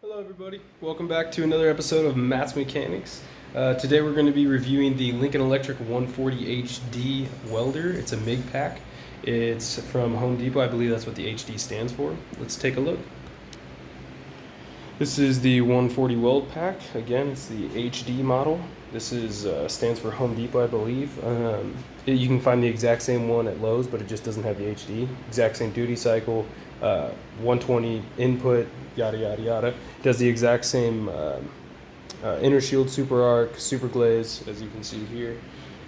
Hello everybody, welcome back to another episode of Matt's Mechanics. Today we're going to be reviewing the Lincoln Electric 140 HD welder. It's a MIG pack. It's from Home Depot. I believe that's what the HD stands for. Let's take a look. This is the 140 weld pack. Again, it's the HD model. This is stands for Home Depot, I believe. You can find the exact same one at Lowe's, but it just doesn't have the HD. Exact same duty cycle, 120 input, yada yada yada. It does the exact same inner shield, super arc, super glaze, as you can see here,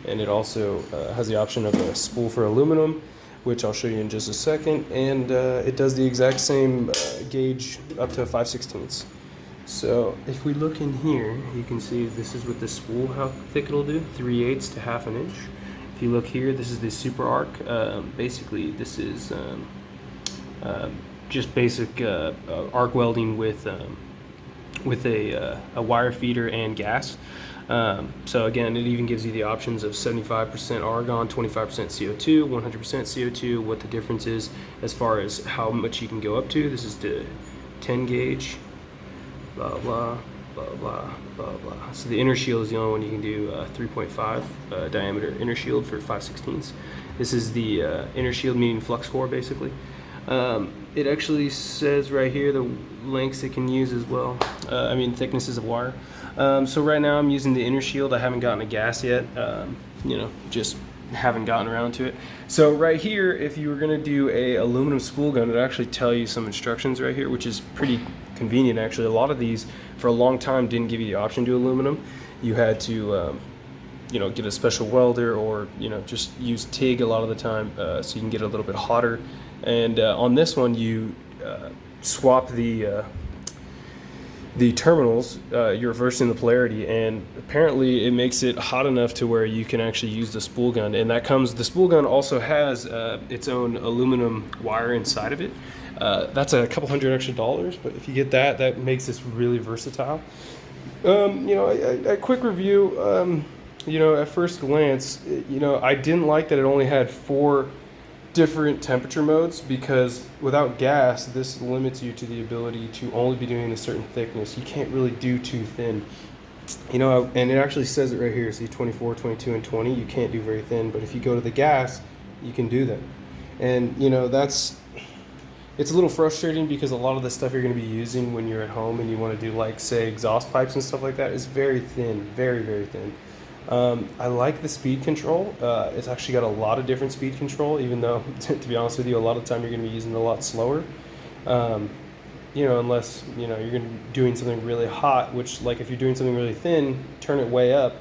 and it also has the option of a spool for aluminum, which I'll show you in just a second, and it does the exact same gauge up to 5/16. So if we look in here, you can see this is with the spool how thick it'll do, 3/8 to half an inch. If you look here, this is the super arc. Basically, this is just basic arc welding with a wire feeder and gas. So again, it even gives you the options of 75% argon, 25% CO2, 100% CO2, what the difference is as far as how much you can go up to. This is the 10 gauge, blah, blah, blah, blah, blah, blah. So the inner shield is the only one you can do 3.5 diameter inner shield for 5/16. This is the inner shield, meaning flux core, basically. It actually says right here the lengths it can use as well. Thicknesses of wire. So right now I'm using the inner shield. I haven't gotten a gas yet. Just haven't gotten around to it. So right here, if you were going to do a aluminum spool gun, it actually tell you some instructions right here, which is pretty convenient actually. A lot of these for a long time didn't give you the option to do aluminum. You had to get a special welder, or just use TIG a lot of the time, so you can get it a little bit hotter. And on this one, you swap the terminals. You're reversing the polarity, and apparently it makes it hot enough to where you can actually use the spool gun. And the spool gun also has its own aluminum wire inside of it. That's a couple $100 extra, but if you get that, that makes this really versatile. A quick review. At first glance, I didn't like that it only had 4 different temperature modes, because without gas, this limits you to the ability to only be doing a certain thickness. You can't really do too thin. And it actually says it right here, see 24, 22, and 20, you can't do very thin, but if you go to the gas, you can do them. And it's a little frustrating, because a lot of the stuff you're going to be using when you're at home and you want to do, like, say, exhaust pipes and stuff like that, is very thin, very, very thin. I like the speed control. It's actually got a lot of different speed control, even though, to be honest with you, a lot of the time you're going to be using it a lot slower. Unless, you're going to be doing something really hot, which, like, if you're doing something really thin, turn it way up,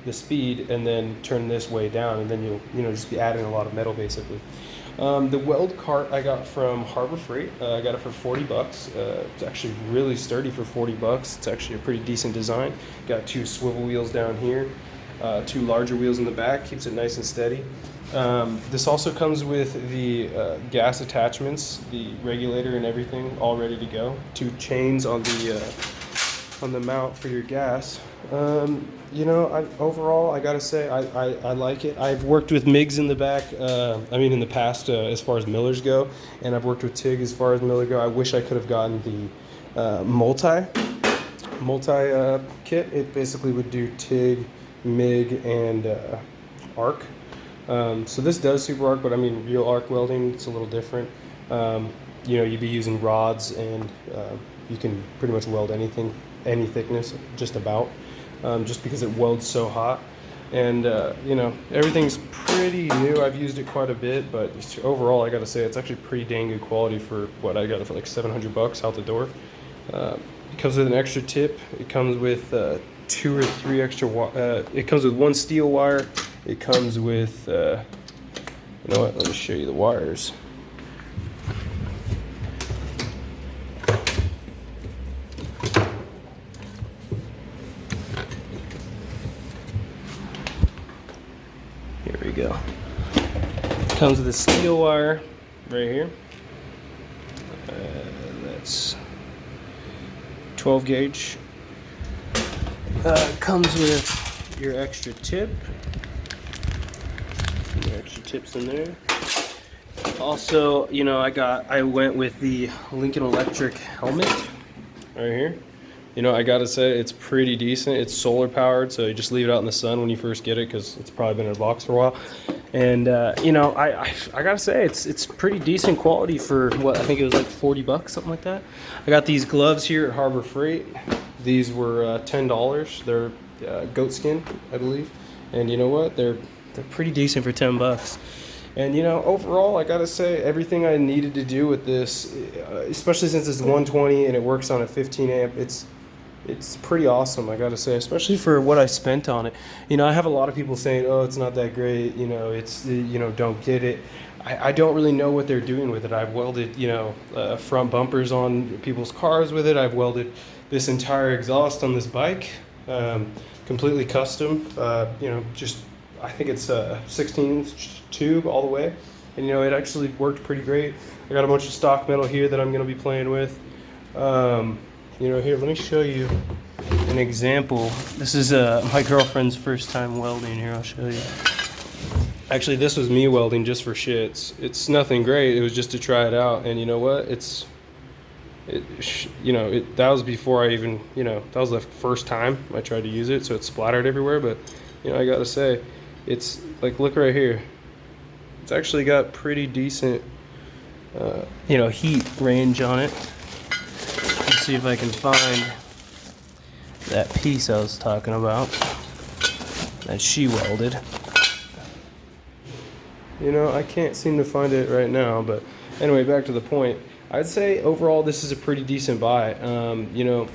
the speed, and then turn this way down, and then you'll, just be adding a lot of metal, basically. The weld cart I got from Harbor Freight. I got it for $40. It's actually really sturdy for $40. It's actually a pretty decent design. Got 2 swivel wheels down here. 2 larger wheels in the back, keeps it nice and steady. This also comes with the gas attachments, the regulator and everything, all ready to go. 2 chains on the mount for your gas. Overall, I gotta say, I like it. I've worked with MIGs in the back, in the past, as far as millers go, and I've worked with TIG as far as miller go. I wish I could have gotten the multi kit. It basically would do TIG, MIG, and arc. So this does super arc, but real arc welding, it's a little different. You'd be using rods, and you can pretty much weld anything, any thickness, just about, just because it welds so hot. And everything's pretty new. I've used it quite a bit, but overall, I gotta say, it's actually pretty dang good quality for what I got it for, like $700 out the door. It comes with an extra tip. It comes with 2 or 3 extra it comes with 1 steel wire. It comes with let me show you the wires. Here we go. It comes with a steel wire right here. That's 12 gauge. Comes with your extra tip. Your extra tips in there. Also, I went with the Lincoln Electric helmet. right here. You know, I gotta say, it's pretty decent. It's solar powered, so you just leave it out in the sun when you first get it, because it's probably been in a box for a while. And you know, I gotta say, it's pretty decent quality for what I think it was like 40 bucks, something like that. I got these gloves here at Harbor Freight. These were $10. They're goat skin, I believe. And you know what? They're pretty decent for 10 bucks. And you know, overall, I gotta say, everything I needed to do with this, especially since it's 120 and it works on a 15 amp, it's pretty awesome, I gotta say, especially for what I spent on it. You know, I have a lot of people saying, oh, it's not that great, you know, it's, you know, don't get it. I don't really know what they're doing with it. I've welded, you know, front bumpers on people's cars with it. I've welded this entire exhaust on this bike, completely custom, you know, just, I think it's a 16-inch tube all the way. And, you know, it actually worked pretty great. I got a bunch of stock metal here that I'm going to be playing with. You know, here, let me show you an example. This is my girlfriend's first time welding. Here, I'll show you. Actually, this was me welding just for shits. It's nothing great. It was just to try it out. And you know what? That was before I even, you know, that was the first time I tried to use it. So it splattered everywhere. But, you know, I got to say, it's like, look right here. It's actually got pretty decent, you know, heat range on it. Let's see if I can find that piece I was talking about that she welded. You know, I can't seem to find it right now, but anyway, back to the point. I'd say overall this is a pretty decent buy. You know,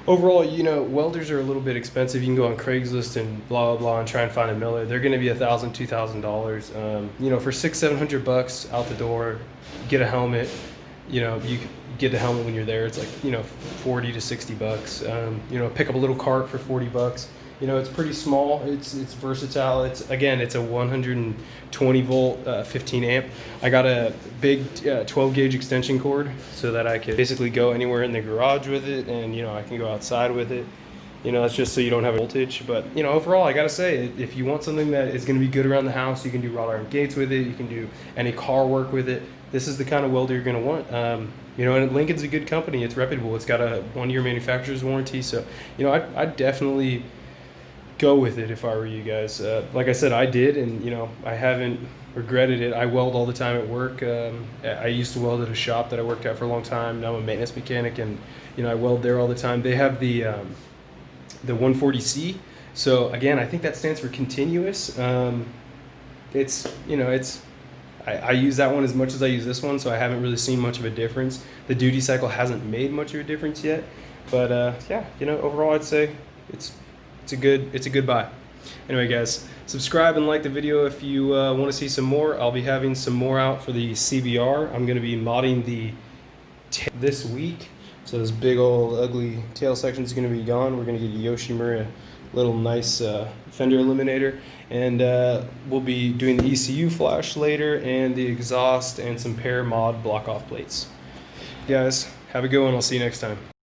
overall, you know, welders are a little bit expensive. You can go on Craigslist and blah, blah, blah, and try and find a miller. They're going to be $1,000, $2,000. You know, for $600-700 out the door, get a helmet. You know, you get the helmet when you're there. It's like, you know, 40 to 60 bucks. You know, pick up a little cart for 40 bucks. You know, it's pretty small. It's versatile. It's a 120 volt, 15 amp. I got a big 12 gauge extension cord so that I could basically go anywhere in the garage with it, and you know, I can go outside with it. You know, that's just so you don't have voltage. But you know, overall, I gotta say, if you want something that is gonna be good around the house, you can do wrought iron gates with it. You can do any car work with it. This is the kind of welder you're gonna want. You know, and Lincoln's a good company. It's reputable. It's got a 1-year manufacturer's warranty. So, you know, I'd definitely go with it if I were you guys. Like I said, I did, and you know, I haven't regretted it. I weld all the time at work. I used to weld at a shop that I worked at for a long time. Now I'm a maintenance mechanic, and you know, I weld there all the time. They have the 140C. So again, I think that stands for continuous. It's, you know, it's, I use that one as much as I use this one, so I haven't really seen much of a difference. The duty cycle hasn't made much of a difference yet, but yeah, you know, overall I'd say it's a good buy. Anyway, guys, subscribe and like the video if you want to see some more. I'll be having some more out for the CBR. I'm going to be modding the this week, so this big old ugly tail section is going to be gone. We're going to get Yoshimura little nice fender eliminator, and we'll be doing the ECU flash later, and the exhaust, and some pair mod block off plates. Guys, have a good one. I'll see you next time.